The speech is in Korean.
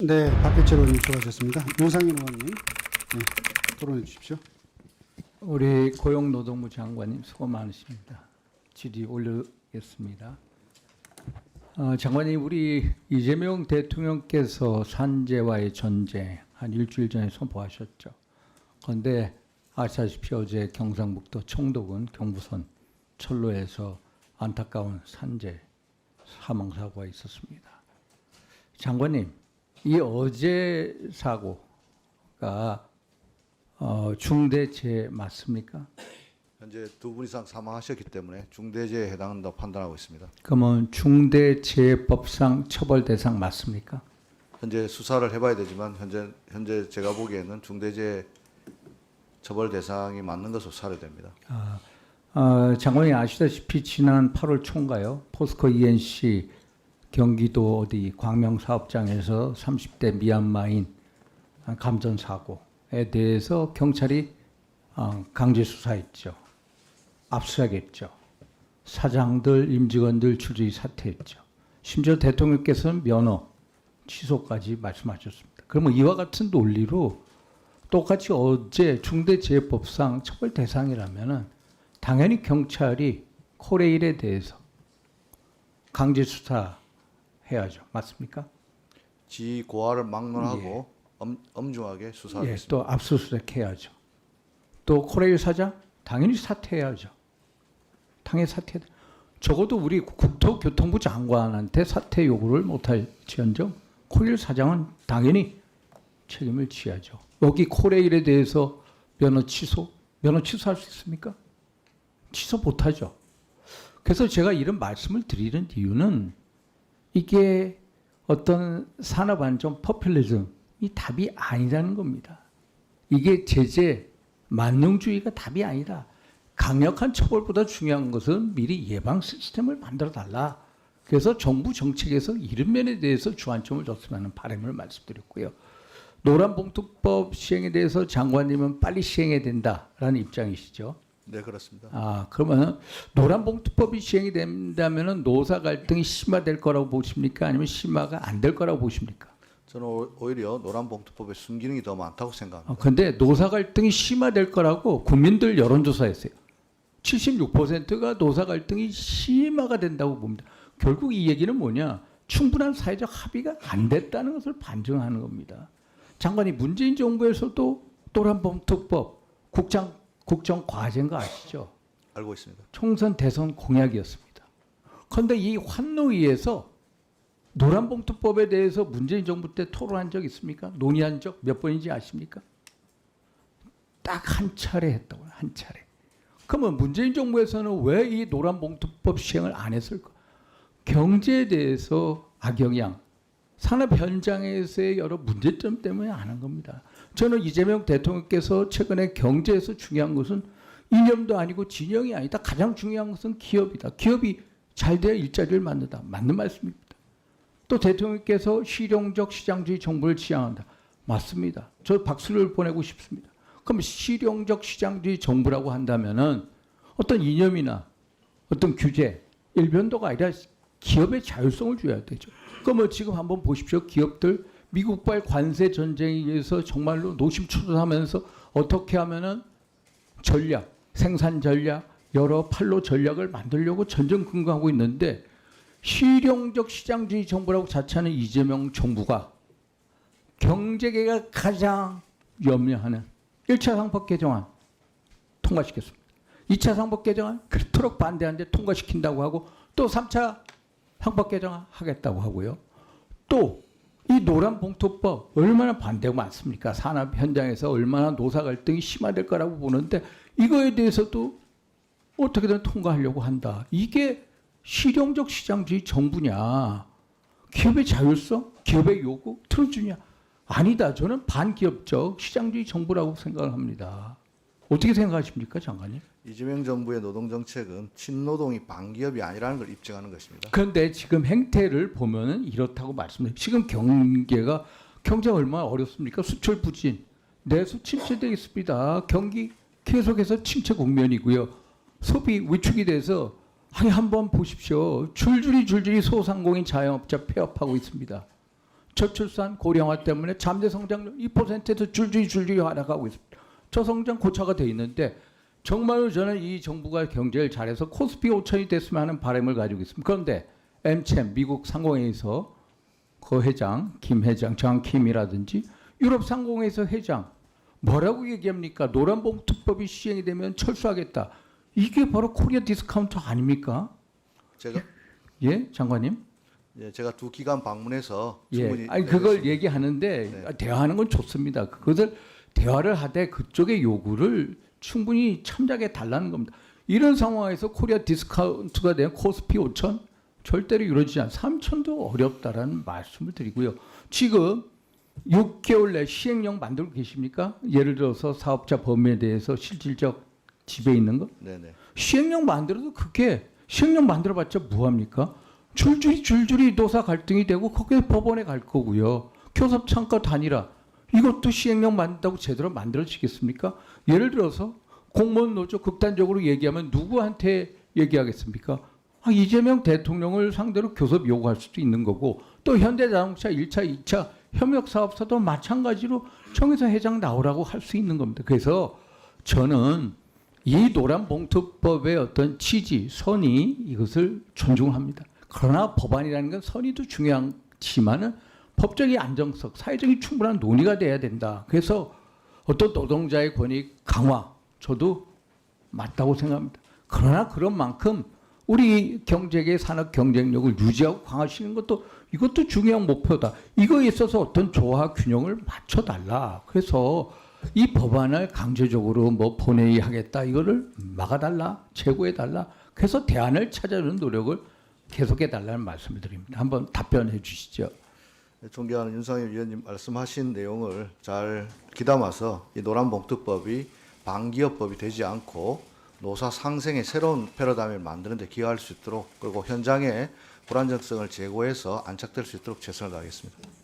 네, 박대철 의원님 수고하셨습니다. 윤상현 의원님, 네, 토론해 주십시오. 우리 고용노동부 장관님 수고 많으십니다. 질의 올리겠습니다. 장관님, 우리 이재명 대통령께서 산재와의 전쟁 한 일주일 전에 선포하셨죠. 그런데 아시다시피 어제 경상북도 청도군 경부선 철로에서 안타까운 산재 사망사고가 있었습니다. 장관님, 이 어제 사고가 중대재해 맞습니까? 현재 2분 이상 사망하셨기 때문에 중대재해에 해당한다고 판단하고 있습니다. 그러면 중대재해법상 처벌 대상 맞습니까? 현재 수사를 해봐야 되지만 현재 제가 보기에는 중대재해 처벌 대상이 맞는 것으로 사료됩니다. 장관님 아시다시피 지난 8월 초인가요? 포스코 ENC 경기도 어디 광명 사업장에서 30대 미얀마인 감전 사고에 대해서 경찰이 강제 수사했죠. 압수하겠죠. 사장들, 임직원들 줄줄이 사퇴했죠. 심지어 대통령께서는 면허 취소까지 말씀하셨습니다. 그러면 이와 같은 논리로 똑같이 어제 중대재해법상 처벌 대상이라면은 당연히 경찰이 코레일에 대해서 강제 수사해야죠. 맞습니까? 지 고하를 막론하고 엄중하게 수사하겠습니다. 또 압수수색해야죠. 또 코레일 사장 당연히 사퇴해야죠. 당연히 사퇴. 적어도 우리 국토교통부 장관한테 사퇴 요구를 못할지언정 코레일 사장은 당연히 책임을 지야죠. 여기 코레일에 대해서 면허 취소할 수 있습니까? 취소 못하죠. 그래서 제가 이런 말씀을 드리는 이유는 이게 어떤 산업 안전 포퓰리즘이 답이 아니라는 겁니다. 이게 제재 만능주의가 답이 아니라 강력한 처벌보다 중요한 것은 미리 예방 시스템을 만들어 달라. 그래서 정부 정책에서 이런 면에 대해서 주안점을 줬으면 하는 바람을 말씀드렸고요. 노란봉투법 시행에 대해서 장관님은 빨리 시행해야 된다라는 입장이시죠. 네, 그렇습니다. 그러면 노란봉투법이 시행이 된다면 노사 갈등이 심화될 거라고 보십니까? 아니면 심화가 안 될 거라고 보십니까? 저는 오히려 노란봉투법의 순기능이 더 많다고 생각합니다. 그런데 노사 갈등이 심화될 거라고 국민들 여론조사했어요. 76%가 노사 갈등이 심화가 된다고 봅니다. 결국 이 얘기는 뭐냐? 충분한 사회적 합의가 안 됐다는 것을 반증하는 겁니다. 장관이 문재인 정부에서도 노란봉투법 국정 과제인 거 아시죠? 알고 있습니다. 총선 대선 공약이었습니다. 그런데 이 환노위에서 노란봉투법에 대해서 문재인 정부 때 토론한 적 있습니까? 논의한 적 몇 번인지 아십니까? 딱 한 차례 했다고요. 한 차례. 그러면 문재인 정부에서는 왜 이 노란봉투법 시행을 안 했을까? 경제에 대해서 악영향, 산업 현장에서의 여러 문제점 때문에 안 한 겁니다. 저는 이재명 대통령께서 최근에 경제에서 중요한 것은 이념도 아니고 진영이 아니다. 가장 중요한 것은 기업이다. 기업이 잘 돼야 일자리를 만든다. 맞는 말씀입니다. 또 대통령께서 실용적 시장주의 정부를 지향한다. 맞습니다. 저 박수를 보내고 싶습니다. 그럼 실용적 시장주의 정부라고 한다면은 어떤 이념이나 어떤 규제, 일변도가 아니라 기업의 자율성을 줘야 되죠. 그러면 지금 한번 보십시오. 기업들 미국과의 관세 전쟁에 의해서 정말로 노심초사하면서 어떻게 하면은 전략, 생산 전략, 여러 판로 전략을 만들려고 전전긍긍하고 있는데 실용적 시장주의 정부라고 자처하는 이재명 정부가 경제계가 가장 염려하는 1차 상법 개정안 통과시켰습니다. 2차 상법 개정안 그토록 반대하는데 통과시킨다고 하고 또 3차 상법 개정안 하겠다고 하고요. 또 이 노란봉투법 얼마나 반대가 많습니까? 산업 현장에서 얼마나 노사 갈등이 심화될 거라고 보는데 이거에 대해서도 어떻게든 통과하려고 한다. 이게 실용적 시장주의 정부냐? 기업의 자율성, 기업의 요구 틀어주냐? 아니다. 저는 반기업적 시장주의 정부라고 생각을 합니다. 어떻게 생각하십니까, 장관님? 이재명 정부의 노동정책은 친노동이 반기업이 아니라는 걸 입증하는 것입니다. 그런데 지금 행태를 보면은 이렇다고 말씀드려요. 지금 경제가 얼마나 어렵습니까? 수출 부진, 내수 침체되어 있습니다. 경기 계속해서 침체 국면이고요. 소비 위축이 돼서 한번 보십시오. 줄줄이 소상공인 자영업자 폐업하고 있습니다. 저출산 고령화 때문에 잠재 성장률 2%에서 줄줄이 하락하고 있습니다. 저성장 고차가 돼 있는데 정말로 저는 이 정부가 경제를 잘해서 코스피 5천이 됐으면 하는 바람을 가지고 있습니다. 그런데 엠챔 미국 상공회의소 그 회장 김 회장 장 킴이라든지 유럽 상공회의소 회장 뭐라고 얘기합니까? 노란봉투법이 시행이 되면 철수하겠다. 이게 바로 코리아 디스카운트 아닙니까? 제가 예, 장관님. 예, 제가 두 기관 방문해서 예, 충분히 아니 그걸 알겠습니다. 얘기하는데 대화하는 건 좋습니다. 그것을 대화를 하되 그쪽의 요구를 충분히 참작해 달라는 겁니다. 이런 상황에서 코리아 디스카운트가 된 코스피 5천 절대로 이루어지지 않아. 3천도 어렵다라는 말씀을 드리고요. 지금 6개월 내 시행령 만들고 계십니까? 예를 들어서 사업자 범위에 대해서 실질적 지배 있는 거? 네네. 시행령 만들어도 그게 시행령 만들어봤자 뭐합니까? 줄줄이 노사 갈등이 되고 거기에 법원에 갈 거고요. 교섭창과 단일화 이것도 시행령 만든다고 제대로 만들어지겠습니까? 예를 들어서 공무원 노조 극단적으로 얘기하면 누구한테 얘기하겠습니까? 이재명 대통령을 상대로 교섭 요구할 수도 있는 거고 또 현대자동차 1차, 2차 협력사업소도 마찬가지로 정의선 회장 나오라고 할 수 있는 겁니다. 그래서 저는 이 노란봉투법의 어떤 취지, 선의 이것을 존중합니다. 그러나 법안이라는 건 선의도 중요하지만은 법적인 안정성, 사회적인 충분한 논의가 돼야 된다. 그래서 어떤 노동자의 권익 강화, 저도 맞다고 생각합니다. 그러나 그런 만큼 우리 경제계 산업 경쟁력을 유지하고 강화시키는 것도 이것도 중요한 목표다. 이거에 있어서 어떤 조화 균형을 맞춰달라. 그래서 이 법안을 강제적으로 뭐 본회의하겠다 이거를 막아달라, 제고해달라. 그래서 대안을 찾아내는 노력을 계속해달라는 말씀을 드립니다. 한번 답변해 주시죠. 존경하는 윤상현 위원님 말씀하신 내용을 잘 귀담아서 이 노란봉투법이 반기업법이 되지 않고 노사 상생의 새로운 패러다임을 만드는 데 기여할 수 있도록 그리고 현장의 불안정성을 제고해서 안착될 수 있도록 최선을 다하겠습니다.